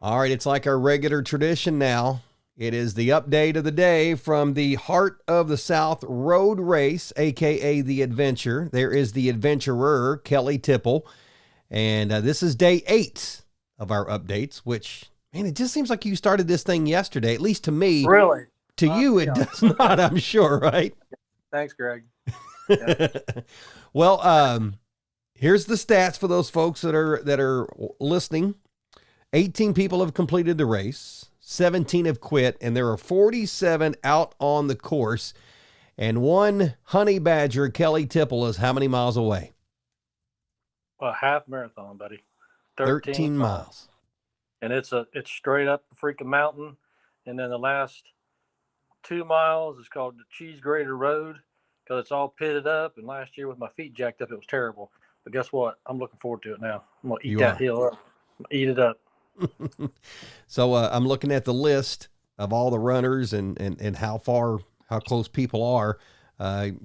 All right, it's like our regular tradition now. It is the update of the day from the Heart of the South Road Race, aka the Adventure. There is the adventurer, Kelly Tipple, and this is day 8 of our updates, which, man, it just seems like you started this thing yesterday, at least to me. Really? To you, it Yeah. does not, I'm sure, right? Thanks, Greg. Yeah. Well, here's the stats for those folks that are listening. 18 people have completed the race, 17 have quit, and there are 47 out on the course. And one honey badger, Kelly Tipple, is how many miles away? Well, half marathon, buddy. 13 miles. miles. And it's straight up the freaking mountain. And then the last 2 miles is called the Cheese Grater Road because it's all pitted up. And last year with my feet jacked up, it was terrible. But guess what? I'm looking forward to it now. I'm going to eat You that are. hill up. Eat it up. So I'm looking at the list of all the runners and how close people are.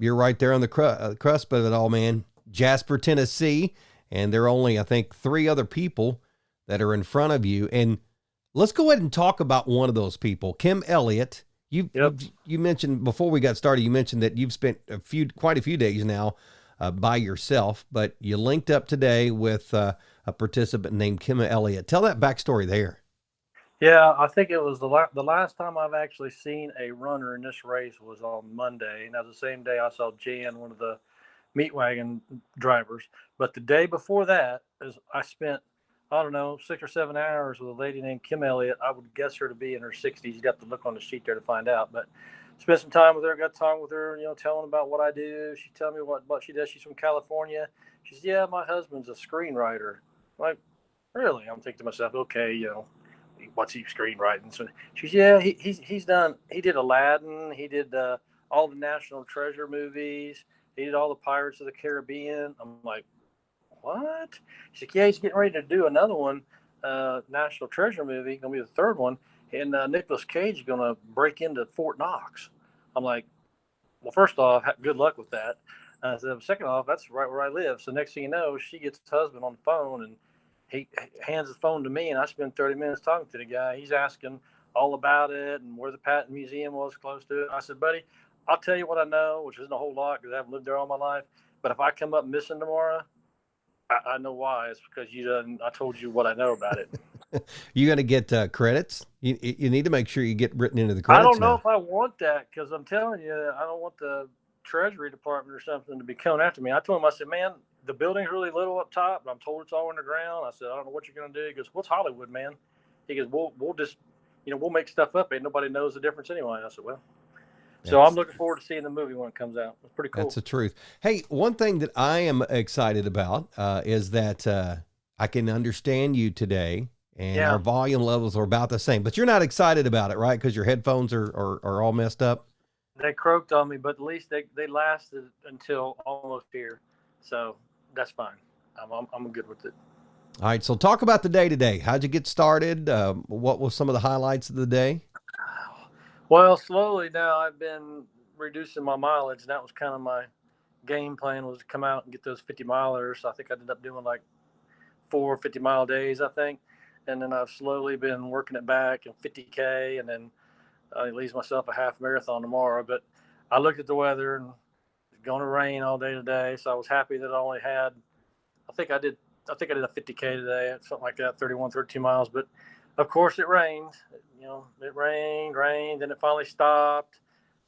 You're right there on the cusp of it all, man. Jasper, Tennessee, and there are only, I think, 3 other people that are in front of you. And let's go ahead and talk about one of those people, Kim Elliott. You mentioned before we got started, you mentioned that you've spent quite a few days now by yourself, but you linked up today with a participant named Kim Elliott. Tell that backstory there. Yeah, I think it was the last time I've actually seen a runner in this race was on Monday, and that was the same day I saw Jan, one of the meat wagon drivers. But the day before that, I spent, I don't know, 6 or 7 hours with a lady named Kim Elliott. I would guess her to be in her 60s. You'd have to look on the sheet there to find out. But spent some time with her, got to talk with her, telling about what I do. She told me what she does. She's from California. She said, yeah, my husband's a screenwriter. I'm like, really? I'm thinking to myself, okay, what's he screenwriting? So she said, yeah, he did Aladdin. He did all the National Treasure movies. He did all the Pirates of the Caribbean. I'm like, what? She said, yeah, he's getting ready to do another one, National Treasure movie, going to be the third one. And Nicolas Cage is going to break into Fort Knox. I'm like, well, first off, good luck with that. So second off, that's right where I live. So next thing you know, she gets her husband on the phone and he hands the phone to me, and I spend 30 minutes talking to the guy. He's asking all about it and where the Patton Museum was close to it. I said, buddy, I'll tell you what I know, which isn't a whole lot because I haven't lived there all my life. But if I come up missing tomorrow, I know why. It's because I told you what I know about it. You got to get credits. You need to make sure you get written into the I credits. don't know if I want that because I'm telling you, I don't want the Treasury Department or something to be coming after me. I told him, I said, man, the building's really little up top, but I'm told it's all underground. I said, I don't know what you're going to do. He goes, what's Hollywood, man? He goes, we'll just, we'll make stuff up. Ain't nobody knows the difference anyway. I said, well, so I'm looking forward to seeing the movie when it comes out. It's pretty cool. That's the truth. Hey, one thing that I am excited about is that I can understand you today, and our volume levels are about the same. But you're not excited about it, right? Because your headphones are all messed up. They croaked on me, but at least they lasted until almost here. So that's fine. I'm good with it. All right, so talk about the day today. How'd you get started? What was some of the highlights of the day? Well, slowly now I've been reducing my mileage, and that was kind of my game plan, was to come out and get those 50 milers. I think I ended up doing like 4 50-mile days, I think. And then I've slowly been working it back in 50K, and then it leaves myself a half marathon tomorrow. But I looked at the weather, and it's going to rain all day today, so I was happy that I only had, I think I did a 50K today, something like that, 31, 32 miles. But of course it rained. It rained, then it finally stopped.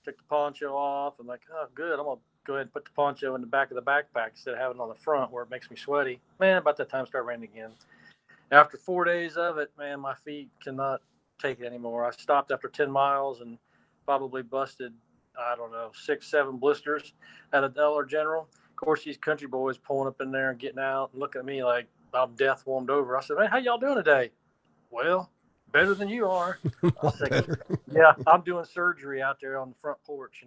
Took the poncho off. I'm like, oh, good. I'm going to go ahead and put the poncho in the back of the backpack instead of having it on the front where it makes me sweaty. Man, about that time it started raining again. After 4 days of it, man, my feet cannot take it anymore. I stopped after 10 miles and probably busted, I don't know, 6, 7 blisters at a Dollar General. Of course, these country boys pulling up in there and getting out and looking at me like I'm death warmed over. I said, man, how y'all doing today? Well, better than you are. I said, yeah, I'm doing surgery out there on the front porch,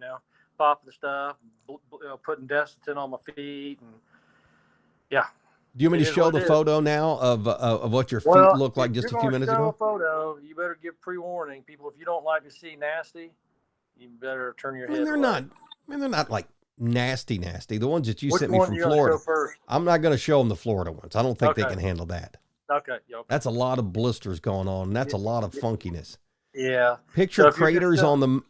popping the stuff, putting Desitin on my feet. And yeah. Do you want me to show the photo now of what your feet look like just a few minutes ago? If you're going to show a photo, you better give pre-warning. People, if you don't like to see nasty, you better turn your head away. They're not like nasty. The ones that you Which sent me one from you gonna Florida. show first? I'm not going to show them the Florida ones. I don't think they can handle that. Okay. Yeah, okay. That's a lot of blisters going on. And that's Y- a lot of y- funkiness. Yeah. Picture So if you're just craters on the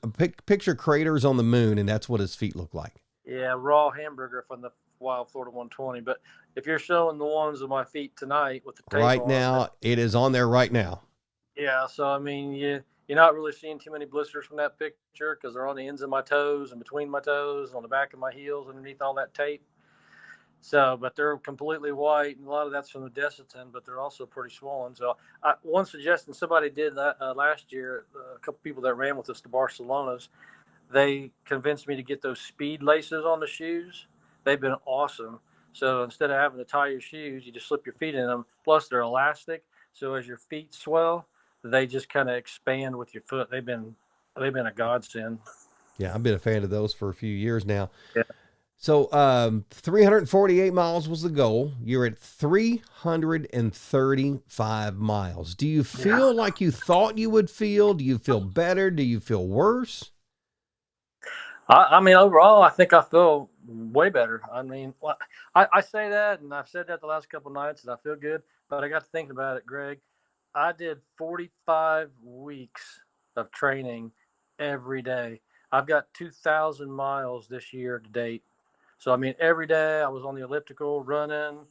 picture craters on the moon, and that's what his feet look like. yeah, raw hamburger from the Wild Florida 120. But if you're showing the ones of my feet tonight with the tape Right on, now, it is on there right now. yeah. So I mean, you're not really seeing too many blisters from that picture because they're on the ends of my toes and between my toes, on the back of my heels, underneath all that tape. So, but they're completely white, and a lot of that's from the Desitin, but they're also pretty swollen. So, one suggestion somebody did that last year, a couple people that ran with us to Barcelona's, they convinced me to get those speed laces on the shoes. They've been awesome. So instead of having to tie your shoes, you just slip your feet in them. Plus, they're elastic, so as your feet swell, they just kind of expand with your foot. They've been a godsend. Yeah, I've been a fan of those for a few years now. Yeah. So 348 miles was the goal. You're at 335 miles. Do you Yeah. feel like you thought you would feel? Do you feel better? Do you feel worse? I mean, overall, I think I feel way better. I mean, I say that, and I've said that the last couple of nights, and I feel good. But I got to thinking about it, Greg. I did 45 weeks of training every day. I've got 2,000 miles this year to date. So, I mean, every day I was on the elliptical, running,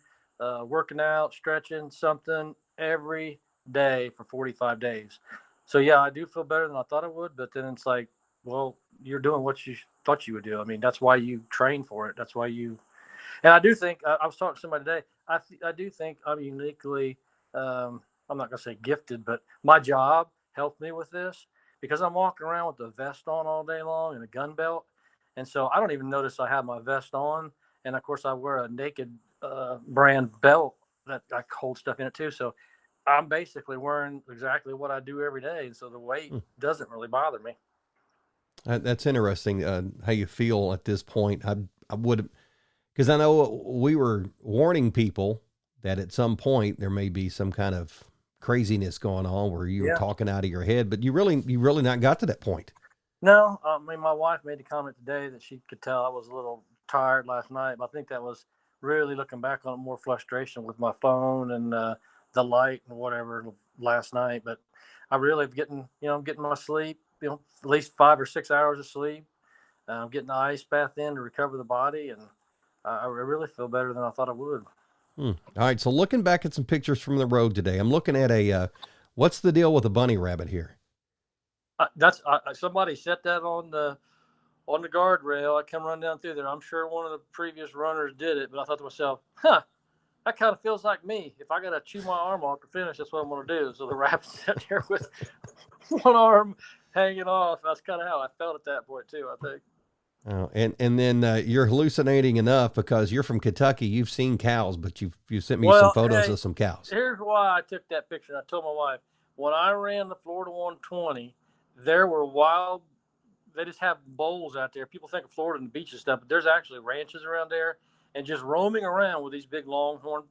working out, stretching, something every day for 45 days. So, yeah, I do feel better than I thought I would. But then it's like, well, you're doing what you thought you would do. I mean, that's why you train for it. That's why you. And I do think I was talking to somebody today. I do think I'm uniquely. I'm not going to say gifted, but my job helped me with this because I'm walking around with the vest on all day long and a gun belt, and so I don't even notice I have my vest on. And of course, I wear a naked brand belt that I hold stuff in it too. So I'm basically wearing exactly what I do every day, and so the weight Hmm. doesn't really bother me. That's interesting. How you feel at this point? I would, because I know we were warning people that at some point there may be some kind of craziness going on where you were Yeah. talking out of your head, but you really not got to that point. No, I mean, my wife made the comment today that she could tell I was a little tired last night, but I think that was really looking back on more frustration with my phone and the light and whatever last night. But I really getting my sleep, at least 5 or 6 hours of sleep, getting the ice bath in to recover the body, and I really feel better than I thought I would. Hmm. All right. So looking back at some pictures from the road today, I'm looking at what's the deal with a bunny rabbit here? That's somebody set that on the guardrail. I come running down through there. I'm sure one of the previous runners did it, but I thought to myself, huh, that kind of feels like me. If I got to chew my arm off to finish, that's what I'm going to do. So the rabbit sat there with one arm hanging off. That's kind of how I felt at that point, too, I think. And then you're hallucinating enough because you're from Kentucky. You've seen cows, but you sent me some Well, photos hey, of some cows. here's why I took that picture. I told my wife, when I ran the Florida 120, there were wild, they just have bowls out there. People think of Florida and the beach and stuff, but there's actually ranches around there and just roaming around with these big longhorn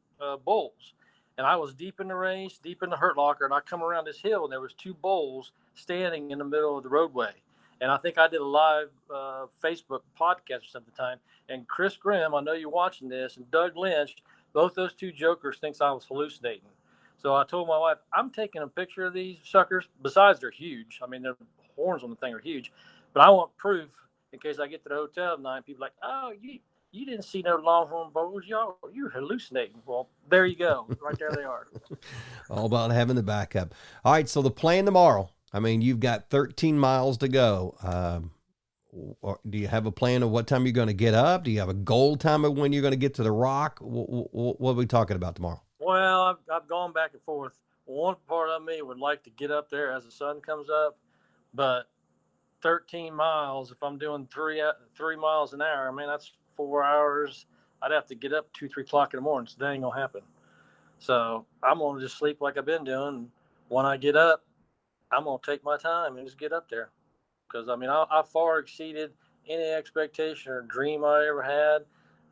bulls. And I was deep in the race, deep in the hurt locker, and I come around this hill, and there was two bulls standing in the middle of the roadway. And I think I did a live Facebook podcast or something time. And Chris Grimm, I know you're watching this, and Doug Lynch, both those two jokers thinks I was hallucinating. So I told my wife, I'm taking a picture of these suckers. Besides, they're huge. I mean, their horns on the thing are huge. But I want proof in case I get to the hotel tonight and people are like, oh, you didn't see no longhorn bulls. You're hallucinating. Well, there you go. Right there they are. All about having the backup. All right. So the plan tomorrow. I mean, you've got 13 miles to go. Do you have a plan of what time you're going to get up? Do you have a goal time of when you're going to get to the rock? What are we talking about tomorrow? Well, I've gone back and forth. One part of me would like to get up there as the sun comes up, but 13 miles, if I'm doing 3 miles an hour, I mean, that's 4 hours. I'd have to get up 2, 3 o'clock in the morning. So that ain't going to happen. So I'm going to just sleep like I've been doing. When I get up, I'm going to take my time and just get up there. Because, I mean, I far exceeded any expectation or dream I ever had.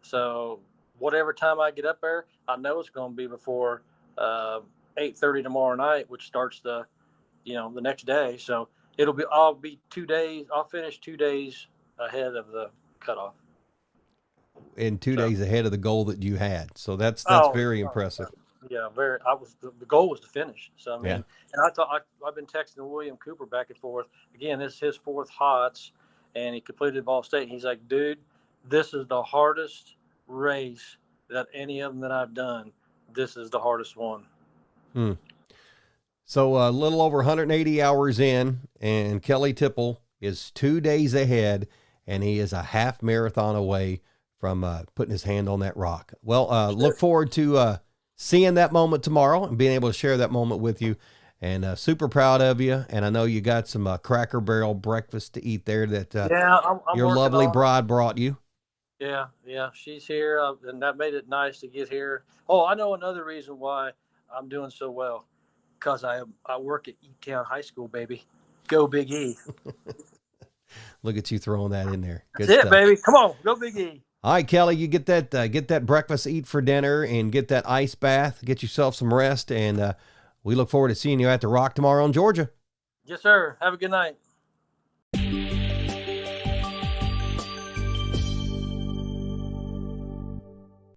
So whatever time I get up there, I know it's going to be before 8:30 tomorrow night, which starts the next day. So I'll be 2 days. I'll finish 2 days ahead of the cutoff. In 2 days So, ahead of the goal that you had. So that's oh, very impressive. Yeah, very. The goal was to finish. So I Yeah. mean, and I've been texting William Cooper back and forth. Again, this is his fourth HOTS, and he completed Vol State. He's like, dude, this is the hardest race that any of them that I've done. This is the hardest one. Hmm. So a little over 180 hours in, and Kelly Tipple is 2 days ahead, and he is a half marathon away from putting his hand on that rock. Well, look forward to seeing that moment tomorrow and being able to share that moment with you. And super proud of you. And I know you got some Cracker Barrel breakfast to eat there that Yeah, I'm your working lovely on. bride brought you. Yeah, she's here, and that made it nice to get here. Oh, I know another reason why I'm doing so well, because I work at E-Town High School, baby. Go Big E. Look at you throwing that in there. Good That's it, stuff. baby. Come on, go Big E. All right, Kelly, you get that breakfast, eat for dinner, and get that ice bath. Get yourself some rest, and we look forward to seeing you at the Rock tomorrow in Georgia. Yes, sir. Have a good night.